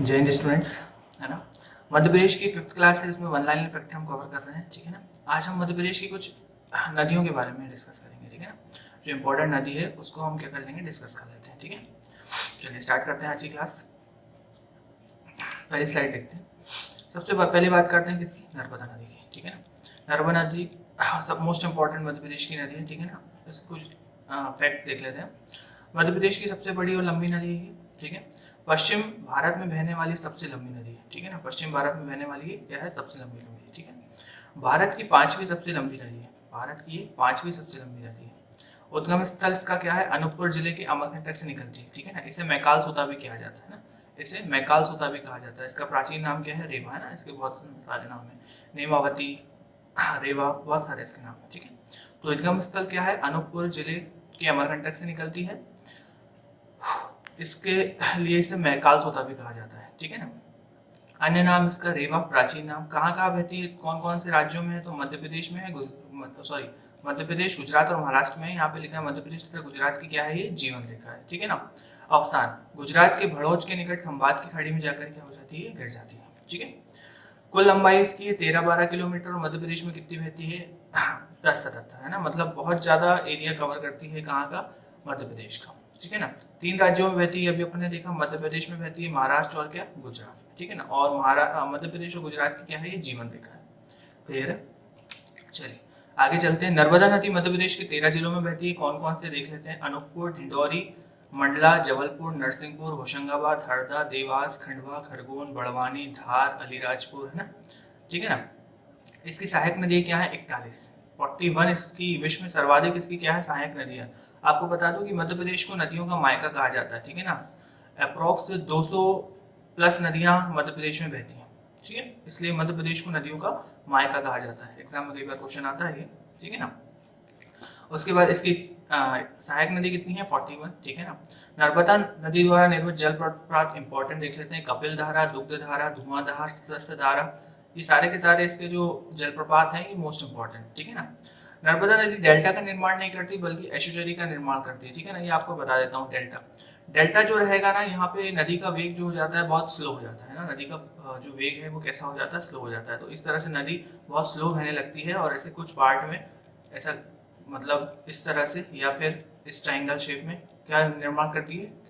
जय हिंद स्टूडेंट्स, है ना। मध्य प्रदेश की फिफ्थ क्लास है, इसमें वन लाइन फैक्ट हम कवर कर रहे हैं, ठीक है ना। आज हम मध्य प्रदेश की कुछ नदियों के बारे में डिस्कस करेंगे, ठीक है ना। जो इंपॉर्टेंट नदी है उसको हम क्या कर लेंगे, डिस्कस कर लेते हैं, ठीक है। चलिए स्टार्ट करते हैं आज की क्लास। पहली स्लाइड देखते हैं। सबसे पहले बात करते हैं किसकी, नर्मदा नदी की, ठीक है ना। नर्मदा नदी सब मोस्ट इंपॉर्टेंट मध्य प्रदेश की नदी है, ठीक है ना। इसके कुछ फैक्ट्स देख लेते हैं। मध्य प्रदेश की सबसे बड़ी और लंबी नदी है, ठीक है। पश्चिम भारत में बहने वाली सबसे लंबी नदी है, ठीक है ना। पश्चिम भारत में बहने वाली क्या है, सबसे लंबी नदी है, ठीक है। भारत की पांचवी सबसे लंबी नदी है, भारत की पांचवी सबसे लंबी नदी है। उद्गम स्थल इसका क्या है, अनूपपुर जिले के अमरकंटक से निकलती है, ठीक है ना। इसे मैकाल सोता भी कहा जाता है ना, इसे मैकाल सोता भी कहा जाता है। इसका प्राचीन नाम क्या है, रेवा, है ना। इसके बहुत सारे नाम है, नेमावती, रेवा, बहुत सारे इसके नाम है, ठीक है। तो उद्गम स्थल क्या है, अनूपपुर जिले के अमरकंटक से निकलती है। इसके लिए इसे मैकाल सोता भी कहा जाता है, ठीक है ना। अन्य नाम इसका रेवा, प्राचीन नाम। कहाँ कहाँ बहती है, कौन कौन से राज्यों में है, तो मध्य प्रदेश में है, सॉरी, मध्य प्रदेश, गुजरात और महाराष्ट्र में है। यहाँ पे लिखा है मध्य प्रदेश तथा गुजरात की क्या है, ये जीवन रेखा है, ठीक है ना। अवसान गुजरात के भड़ोज के निकट खंभात की खाड़ी में जाकर क्या हो जाती है, गिर जाती है, ठीक है। कुल लंबाई इसकी 13-12 किलोमीटर और मध्य प्रदेश में कितनी बहती है, 10-77, है ना। मतलब बहुत ज्यादा एरिया कवर करती है, कहाँ का, मध्य प्रदेश का, ठीक है ना। तीन राज्यों में बहती है, अभी अपने देखा, मध्य प्रदेश में बहती है, महाराष्ट्र और क्या, गुजरात, ठीक है ना। और मध्य प्रदेश और गुजरात की क्या है, ये जीवन रेखा है, क्लियर है। चलिए आगे चलते हैं। नर्मदा नदी मध्य प्रदेश के 13 जिलों में बहती है, कौन कौन से देख लेते हैं। अनूपपुर, ढिंडोरी, मंडला, जबलपुर, नरसिंहपुर, होशंगाबाद, हरदा, देवास, खंडवा, खरगोन, बड़वानी, धार, अलीराजपुर, है ना, ठीक है ना। इसकी सहायक नदी क्या है, 41 इसकी विश्व में सर्वाधिक इसकी क्या है, सहायक नदी है। आपको बता दूं कि मध्य प्रदेश को नदियों का मायका कहा जाता है, ठीक है ना। अप्रोक्स 200 प्लस नदियां मध्य प्रदेश में बहती हैं, ठीक है। इसलिए मध्य प्रदेश को नदियों का मायका कहा जाता है, एग्जाम में कई बार क्वेश्चन आता है ये, ठीक है ना। उसके बाद इसकी सहायक नदी कितनी है, 41, ठीक है ना। नर्मदा नदी द्वारा निर्मित जल प्रपात इंपॉर्टेंट देख लेते हैं। कपिल धारा, दुग्ध धारा, धुआंधार, शस्त्र धारा, ये सारे के सारे इसके जो जलप्रपात हैं ये मोस्ट इंपॉर्टेंट, ठीक है ना। नर्मदा नदी डेल्टा का निर्माण नहीं करती बल्कि एस्चुरी का निर्माण करती है, ठीक है ना। ये आपको बता देता हूँ। डेल्टा डेल्टा जो रहेगा ना, यहाँ पे नदी का वेग जो हो जाता है बहुत स्लो हो जाता है ना। नदी का जो वेग है वो कैसा हो जाता है, स्लो हो जाता है। तो इस तरह से नदी बहुत स्लो बहने लगती है और ऐसे कुछ पार्ट में ऐसा, मतलब इस तरह से या फिर इस ट्राइंगल शेप में क्या निर्माण करती है,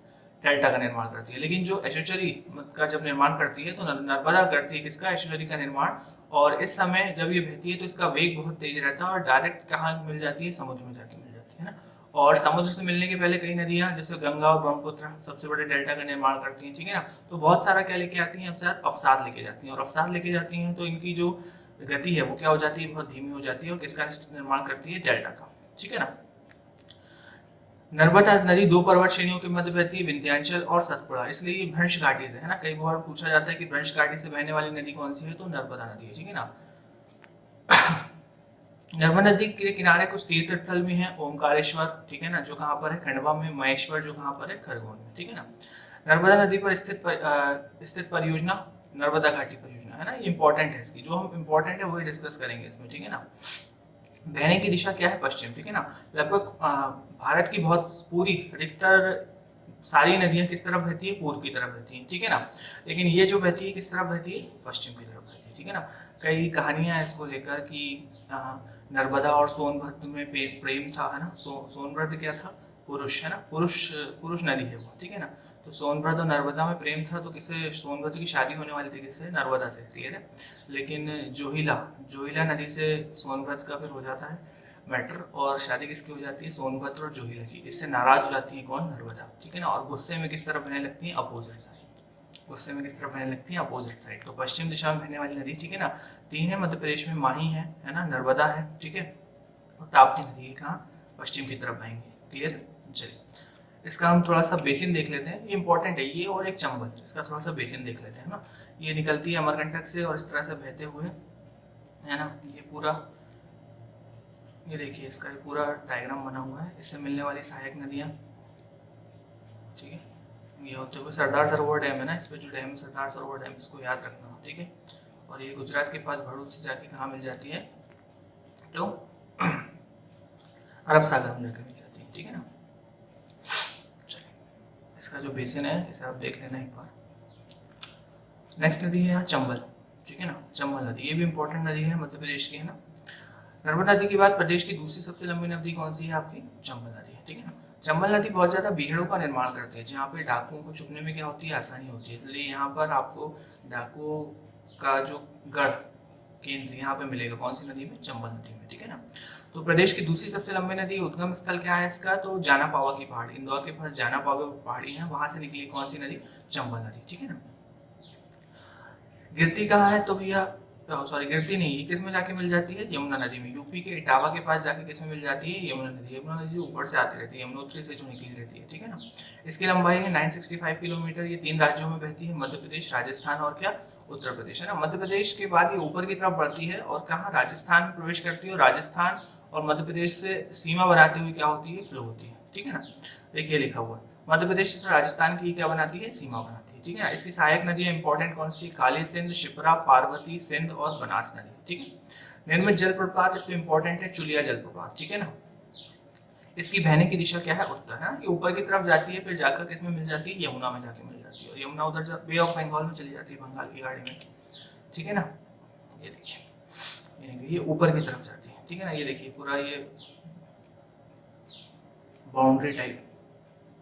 डेल्टा का निर्माण करती है। लेकिन जो एस्चुरी का जब निर्माण करती है तो नर्मदा करती है किसका, एस्चुरी का निर्माण। और इस समय जब ये बहती है तो इसका वेग बहुत तेज रहता है और डायरेक्ट कहाँ मिल जाती है, समुद्र में जाके मिल जाती है ना। और समुद्र से मिलने के पहले कई नदियां जैसे गंगा और ब्रह्मपुत्र सबसे बड़े डेल्टा का निर्माण करती हैं, ठीक है ना। तो बहुत सारा क्या लेके आती हैं, अवसाद लेके जाती हैं। और अवसाद लेके जाती हैं तो इनकी जो गति है वो क्या हो जाती है, बहुत धीमी हो जाती है। और किसका निर्माण करती है, डेल्टा का, ठीक है ना। नर्मदा नदी दो पर्वत श्रेणियों के मध्य बहती है, विंध्याचल और सतपुड़ा, इसलिए ये भ्रंश घाटी से है ना। कई बार पूछा जाता है कि भ्रंश घाटी से बहने वाली नदी कौन सी है, तो नर्मदा नदी है, ठीक है ना। नर्मदा नदी के किनारे कुछ तीर्थ स्थल भी हैं। ओमकारेश्वर, ठीक है ना, जो कहाँ पर है, खंडवा में। महेश्वर जो कहाँ पर है, खरगोन में, ठीक है ना। नर्मदा नदी पर स्थित परियोजना नर्मदा घाटी परियोजना है ना, ये इंपॉर्टेंट है। इसकी जो हम इंपॉर्टेंट है वही डिस्कस करेंगे इसमें, ठीक है ना। बहने की दिशा क्या है, पश्चिम, ठीक है ना। लगभग भारत की बहुत पूरी अधिकतर सारी नदियां किस तरफ बहती है, पूर्व की तरफ बहती हैं, ठीक है ना। लेकिन ये जो बहती है किस तरफ बहती है, पश्चिम की तरफ बहती है, ठीक है ना। कई कहानियां हैं इसको लेकर कि नर्मदा और सोनभद्र में प्रेम था, है ना। सोनभद्र क्या था, पुरुष, है ना। पुरुष पुरुष नदी है वो, ठीक है ना। तो सोनभद्र और नर्मदा में प्रेम था, तो किससे, सोनभद्र की शादी होने वाली थी किससे, नर्मदा से, क्लियर है। लेकिन जोहिला जोहिला नदी से सोनभद्र का फिर हो जाता है मैटर, और शादी किसकी हो जाती है, सोनभद्र और जोहिला की। इससे नाराज हो जाती है कौन, नर्मदा, ठीक है ना। और गुस्से में किस तरफ बहने लगती है, अपोजिट साइड। गुस्से में किस तरफ बहने लगती है, अपोजिट साइड। तो पश्चिम दिशा में बहने वाली नदी, ठीक है ना। तीन है मध्य प्रदेश में, माही है ना, नर्मदा है, ठीक है, और ताप्ती नदी है कहाँ, पश्चिम की तरफ बहेंगे, क्लियर। चलिए इसका हम थोड़ा सा बेसिन देख लेते हैं, ये इंपॉर्टेंट है ये, और एक चंबल, इसका थोड़ा सा बेसिन देख लेते हैं ना। ये निकलती है अमरकंटक से और इस तरह से बहते हुए, है ना। ये पूरा, ये देखिए इसका ये पूरा डायग्राम बना हुआ है। इससे मिलने वाली सहायक नदियाँ, ठीक है, ये होते हुए सरदार सरोवर डैम है ना, इस पर जो डैम है सरदार सरोवर डैम, इसको याद रखना, ठीक है। और ये गुजरात के पास भरूच से जाके कहाँ मिल जाती है, तो अरब सागर में जाकर मिल जाती है, ठीक है ना। चलिए इसका जो बेसिन है इसे आप देख लेना एक बार। नेक्स्ट नदी है यहाँ चंबल, ठीक है ना, चंबल नदी, ये भी इंपॉर्टेंट नदी है मध्य प्रदेश की, है ना। नर्मदा नदी के बाद प्रदेश की दूसरी सबसे लंबी नदी कौन सी है आपकी, चंबल नदी है, ठीक है ना। चंबल नदी बहुत ज्यादा बीहड़ों का निर्माण करती है, जहाँ पे डाकुओं को छुपने में क्या होती है, आसानी होती है, इसलिए यहाँ पर आपको डाकुओं का जो गढ़ केंद्र यहाँ पे मिलेगा, कौन सी नदी में, चंबल नदी में, ठीक है ना। तो प्रदेश की दूसरी सबसे लंबी नदी, उद्गम स्थल क्या है इसका, तो जाना पावा की पहाड़ी, इंदौर के पास जाना पावा पहाड़ी है, वहां से निकली कौन सी नदी, चंबल नदी, ठीक है ना। गिरती कहाँ है, तो भैया सॉरी गिरती नहीं, ये किस में जाके मिल जाती है, यमुना नदी में, यूपी के इटावा के पास जाके किस में मिल जाती है, यमुना नदी, यमुना नदी ऊपर से आती रहती है, यमुनोत्री से जो निकली रहती है, ठीक है ना। इसकी लंबाई है 965 किलोमीटर, ये 3 राज्यों में बहती है, मध्य प्रदेश, राजस्थान और क्या, उत्तर प्रदेश, है ना। मध्य प्रदेश के बाद ये ऊपर की तरफ बढ़ती है और कहाँ, राजस्थान में प्रवेश करती है, और राजस्थान और मध्य प्रदेश से सीमा बनाते हुए क्या होती है, फ्लो होती है, ठीक है ना। देखिए लिखा हुआ है मध्य प्रदेश से राजस्थान की क्या बनाती है, सीमा बनाती है, ठीक है ना। इसकी सहायक नदियां इंपॉर्टेंट कौन सी, काली सिंध, शिप्रा, पार्वती, सिंध और बनास नदी, ठीक है। निर्मित जलप्रपात इसमें इंपॉर्टेंट है चुलिया जलप्रपात, ठीक है ना। इसकी बहने की दिशा क्या है, उत्तर, है ना। ये ऊपर की तरफ जाती है, फिर जाकर किसमें मिल जाती है, यमुना में जाके मिल जाती है, और यमुना उधर बे ऑफ बंगाल में चली जाती है, बंगाल की खाड़ी में, ठीक है ना। ये देखिए ये ऊपर की तरफ जाती है, ठीक है ना। ये देखिए पूरा ये बाउंड्री टाइप,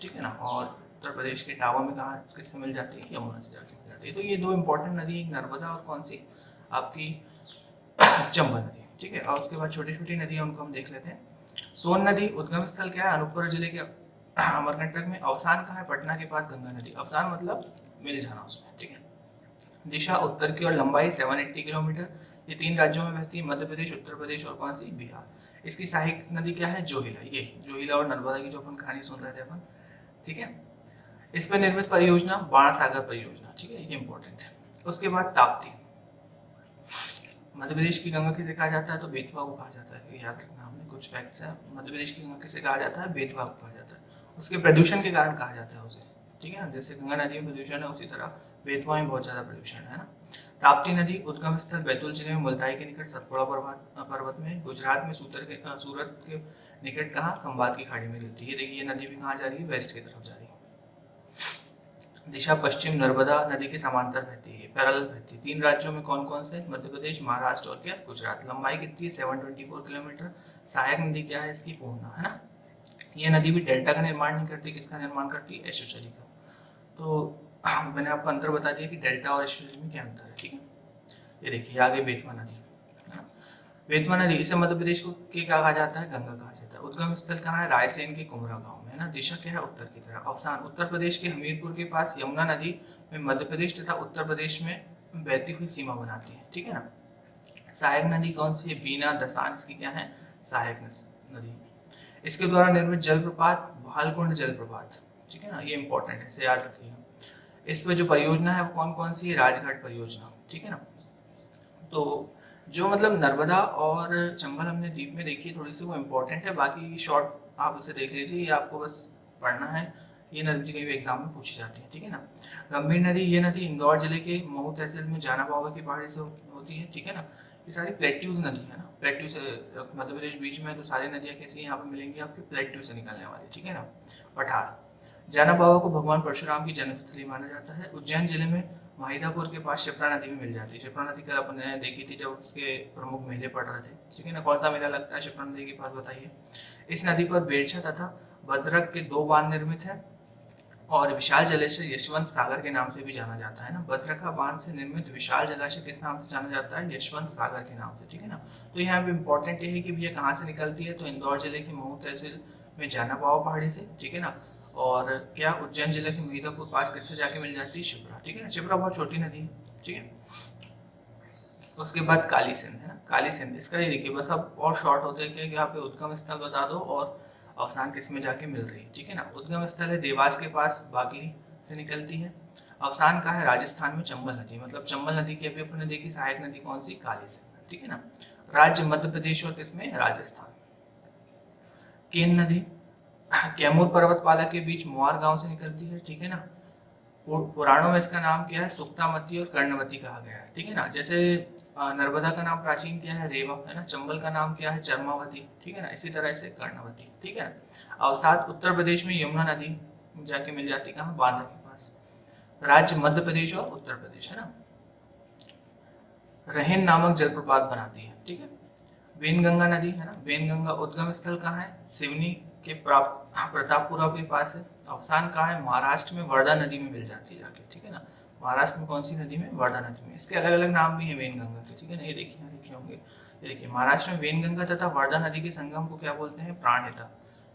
ठीक है ना। और उत्तर प्रदेश के इटावा में कहाँ किससे मिल जाती है, यमुना से जाके मिल जाती है। तो ये दो इंपॉर्टेंट नदी, एक नर्मदा और कौन सी आपकी चंबल नदी, ठीक है। और उसके बाद छोटी छोटी नदी है उनको हम देख लेते हैं। सोन नदी उद्गम स्थल क्या है, अनूपपुर जिले के अमरकंटक में। अवसान कहाँ है, पटना के पास गंगा नदी, अवसान मतलब मिल जाना उसमें, ठीक है। दिशा उत्तर की और लंबाई 780 किलोमीटर, ये 3 राज्यों में बहती है, मध्य प्रदेश, उत्तर प्रदेश और कौन सी, बिहार। इसकी सहायक नदी क्या है, जोहिला, ये जोहिला और नर्मदा की जो अपन कहानी सुन रहे थे अपन, ठीक है। इस पर निर्मित परियोजना बाणसागर परियोजना, ठीक है, ये इंपॉर्टेंट है। उसके बाद ताप्ती, मध्य प्रदेश की गंगा किसे कहा जाता है, तो बेतवा को कहा जाता है, याद रखना, हमने कुछ फैक्ट्स है। मध्य प्रदेश की गंगा किसे कहा जाता है, बेतवा को कहा जाता है, उसके प्रदूषण के कारण कहा जाता है उसे, ठीक है ना। जैसे गंगा नदी में प्रदूषण है उसी तरह बेतवा में बहुत ज्यादा प्रदूषण है ना। ताप्ती नदी उद्गम स्थल बैतूल जिले में मुल्ताई के निकट सतपुड़ा पर्वत में, गुजरात में सूरत के निकट कहाँ, खंबात की खाड़ी में गिरती है। देखिए ये नदी भी कहाँ जा रही है, वेस्ट की तरफ जा रही है। दिशा पश्चिम, नर्मदा नदी के समांतर बहती है, पैरेलल बहती है। 3 राज्यों में कौन कौन से, मध्य प्रदेश, महाराष्ट्र और क्या, गुजरात। लंबाई कितनी है, 724 किलोमीटर। सहायक नदी क्या है इसकी, पूर्णा, है ना। ये नदी भी डेल्टा का निर्माण नहीं करती, किसका निर्माण करती है, एशोचरी का। तो मैंने आपको अंतर बता दिया कि डेल्टा और एशोचरी में क्या अंतर है, ठीक है। ये देखिए आगे बेतवा नदी, है ना। बेतवा नदी इसे मध्य प्रदेश को क्या कहा जाता है, गंगा कहा जाता है। उद्गम स्थल कहाँ है, रायसेन के कुमरा गांव में, है ना। दिशा क्या है, उत्तर की तरफ। अवसान उत्तर प्रदेश के हमीरपुर के पास, यमुना नदी में मध्य प्रदेश तथा उत्तर प्रदेश में बहती हुई सीमा बनाती है, ठीक है ना। सहायक नदी कौन सी है, बीना, दसान, इसकी क्या है, सहायक नदी। इसके द्वारा निर्मित जलप्रपात भालकुंड जलप्रपात, ठीक है ना, ये इंपॉर्टेंट है, इसे याद रखिएगा। इस पर जो परियोजना है वो कौन कौन सी है, राजघाट परियोजना, ठीक है ना। तो जो मतलब नर्मदा और चंबल हमने डीप में देखी थोड़ी सी, वो इम्पोर्टेंट है, बाकी शॉर्ट आप उसे देख लीजिए, ये आपको बस पढ़ना है। ये नदी कहीं भी एग्जाम में पूछी जाती है, ठीक है ना। गंभीर नदी, ये नदी इंदौर जिले के महू तहसील में जाना पावा की पहाड़ी से होती है, ठीक है ना। ये सारी प्लेट्यूज नदी है ना, प्लेट्यू से मध्य प्रदेश बीच में है, तो सारी नदियाँ कैसी यहाँ पे मिलेंगी आपकी, प्लेट्यू से निकलने वाली, ठीक है ना। पठार, जाना बाबा को भगवान परशुराम की जन्मस्थली माना जाता है। उज्जैन जिले में महिदापुर के पास शिप्रा नदी भी मिल जाती है। शिप्रा नदी कल अपन ने देखी थी जब उसके प्रमुख मेले पड़ रहे थे, ठीक है ना। कौन सा मेला लगता है शिप्रा नदी के पास, बताइए। इस नदी पर बेरछा तथा भद्रक के 2 बांध निर्मित है, और विशाल जलाशय यशवंत सागर के नाम से भी जाना जाता है ना। भद्रका बांध से निर्मित विशाल जलाशय किस नाम से जाना जाता है, यशवंत सागर के नाम से, ठीक है ना। तो यहाँ पे इंपॉर्टेंट ये है कि भैया कहाँ से निकलती है, तो इंदौर जिले की महू तहसील में जाना पावा पहाड़ी से, ठीक है ना। और क्या उज्जैन जिले के महिदापुर पास किससे जाके मिल जाती है, शिप्रा, ठीक है ना। शिप्रा बहुत छोटी नदी है, ठीक है। उसके बाद काली सिंध, है ना, काली सिंध, इसका ये देखिए बस अब और शॉर्ट होते हैं कि यहाँ पे उद्गम स्थल बता दो और अवसान किस में जाके मिल रही है, ठीक है ना। उद्गम स्थल है देवास के पास, बागली से निकलती है। अवसान का है राजस्थान में, चंबल नदी, मतलब चंबल नदी की अभी अपने देखी, सहायक नदी कौन सी, काली सिंध, ठीक है ना। राज्य मध्य प्रदेश और किसमें, राजस्थान। केन नदी कैमूर पर्वतमाला के बीच मुआर गांव से निकलती है, ठीक है ना। पुराणों में इसका नाम क्या है, सुक्तामती और कर्णवती कहा गया है, ठीक है ना। जैसे नर्मदा का नाम प्राचीन क्या है, रेवा, है ना। चंबल का नाम क्या है, चर्मावती, ठीक है ना। इसी तरह से कर्णवती, ठीक है ना। अवसाद उत्तर प्रदेश में यमुना नदी जाके मिल जाती, कहाँ, बांदा के पास। राज्य मध्य प्रदेश और उत्तर प्रदेश, है ना। रहन नामक जलप्रपात बनाती है, ठीक है। वेनगंगा नदी है ना, वेनगंगा उद्गम स्थल कहाँ है, सिवनी के प्रतापपुरा के पास है। अवसान कहाँ है, महाराष्ट्र में वर्धा नदी में मिल जाती है जाके, ठीक है ना। महाराष्ट्र में कौन सी नदी में, वर्धा नदी में। इसके अलग अलग नाम भी है वेनगंगा के, ठीक है ना। ये देखिए यहाँ लिखे होंगे, ये देखिए महाराष्ट्र में वेनगंगा तथा वर्धा नदी के संगम को क्या बोलते हैं, प्राणहिता।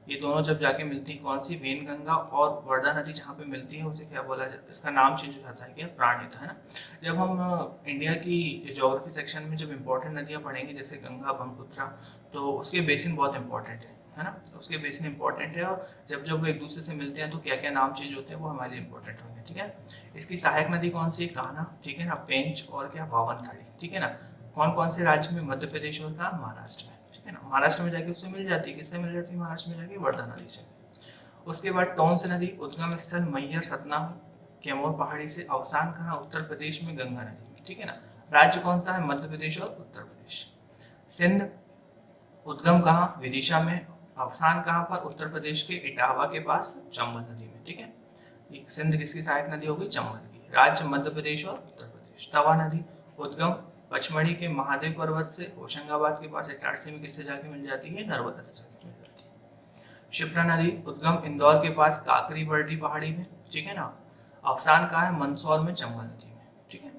ये दोनों जब जाके मिलती है, कौन सी, वेनगंगा और वर्धा नदी जहाँ पे मिलती है उसे क्या बोला जाता है, इसका नाम चेंज हो जाता है क्या, प्राणहिता, है ना। जब हम इंडिया की ज्योग्राफी सेक्शन में जब इंपॉर्टेंट नदियाँ पढ़ेंगे जैसे गंगा ब्रह्मपुत्र, तो उसके बेसिन बहुत इंपॉर्टेंट है ना, उसके बेसिन इंपॉर्टेंट है। और जब जब वो एक दूसरे से मिलते हैं तो क्या क्या नाम चेंज होते हैं वो हमारे लिए इंपॉर्टेंट होंगे, ठीक है। इसकी सहायक नदी कौन सी है, कान्हा, ठीक है ना, पेंच और क्या, बावनथड़ी, ठीक है ना। कौन कौन से राज्य में, मध्य प्रदेश और का, महाराष्ट्र में, ठीक है ना। महाराष्ट्र में जाके उससे मिल जाती है, किससे मिल जाती है, महाराष्ट्र में जाके वर्धा नदी से। उसके बाद टोंस नदी उद्गम स्थल मैहर सतना कैमूर पहाड़ी से। अवसान कहाँ, उत्तर प्रदेश में, गंगा नदी में, ठीक है ना। राज्य कौन सा है, मध्य प्रदेश और उत्तर प्रदेश। सिंध उद्गम कहाँ, विदिशा में। अवसान कहाँ पर, उत्तर प्रदेश के इटावा के पास, चंबल नदी में, ठीक है। सिंध किसकी सहायक नदी होगी, चंबल की। राज्य मध्य प्रदेश और उत्तर प्रदेश। तवा नदी उद्गम पचमढ़ी के महादेव पर्वत से, होशंगाबाद के पास इटारसी में किससे जाके मिल जाती है, नर्मदा से जाके मिल जाती है। शिप्रा नदी उद्गम इंदौर के पास काकरी बर्डी पहाड़ी में, ठीक है ना। अवसान कहाँ है, मंदसौर में, चंबल नदी में, ठीक है।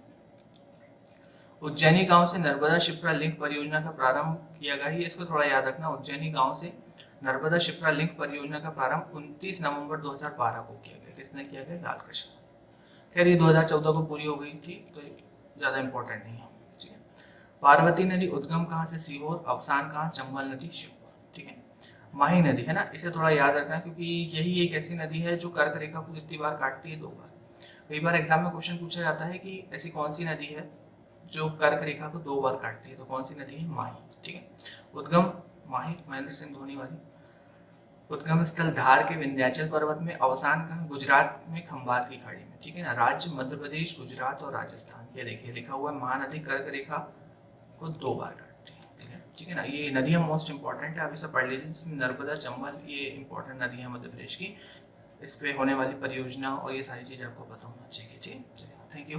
उज्जैनी गांव से नर्मदा शिप्रा लिंक परियोजना का प्रारंभ किया गया है, इसको थोड़ा याद रखना। उज्जैनी गांव से नर्मदा शिप्रा लिंक परियोजना का प्रारंभ 29 नवंबर 2012 को किया गया। किसने किया गया, लाल कृष्ण। खैर ये 2014 को पूरी हो गई थी तो ज़्यादा इंपॉर्टेंट नहीं है, ठीक है। पार्वती नदी उद्गम कहाँ से, सीहोर। अवसान कहाँ, चंबल नदी, श्योपुर, ठीक है। माही नदी है ना, इसे थोड़ा याद रखना क्योंकि यही एक ऐसी नदी है जो कर्क रेखा को कितनी बार काटती है, 2 बार। कई बार एग्जाम में क्वेश्चन पूछा जाता है कि ऐसी कौन सी नदी है जो कर्क रेखा को 2 बार काटती है, तो कौन सी नदी है, माही, ठीक है। उद्गम माही, महेंद्र सिंह धोनी वाली। उद्गम स्थल धार के विंध्याचल पर्वत में। अवसान कहाँ, गुजरात में, खंबात की खाड़ी में, ठीक है ना। राज्य मध्य प्रदेश, गुजरात और राजस्थान। ये देखिए लिखा हुआ है, महानदी कर्क रेखा को 2 बार काटती है, ठीक है ना। ये नदियाँ मोस्ट इंपॉर्टेंट है, आप इसे पढ़ लीजिए। इसमें नर्मदा, चंबल, ये इंपॉर्टेंट नदी है मध्य प्रदेश की। इस पे होने वाली परियोजना और ये सारी चीज़ आपको पता होना चाहिए, ठीक है। चलिए, थैंक यू।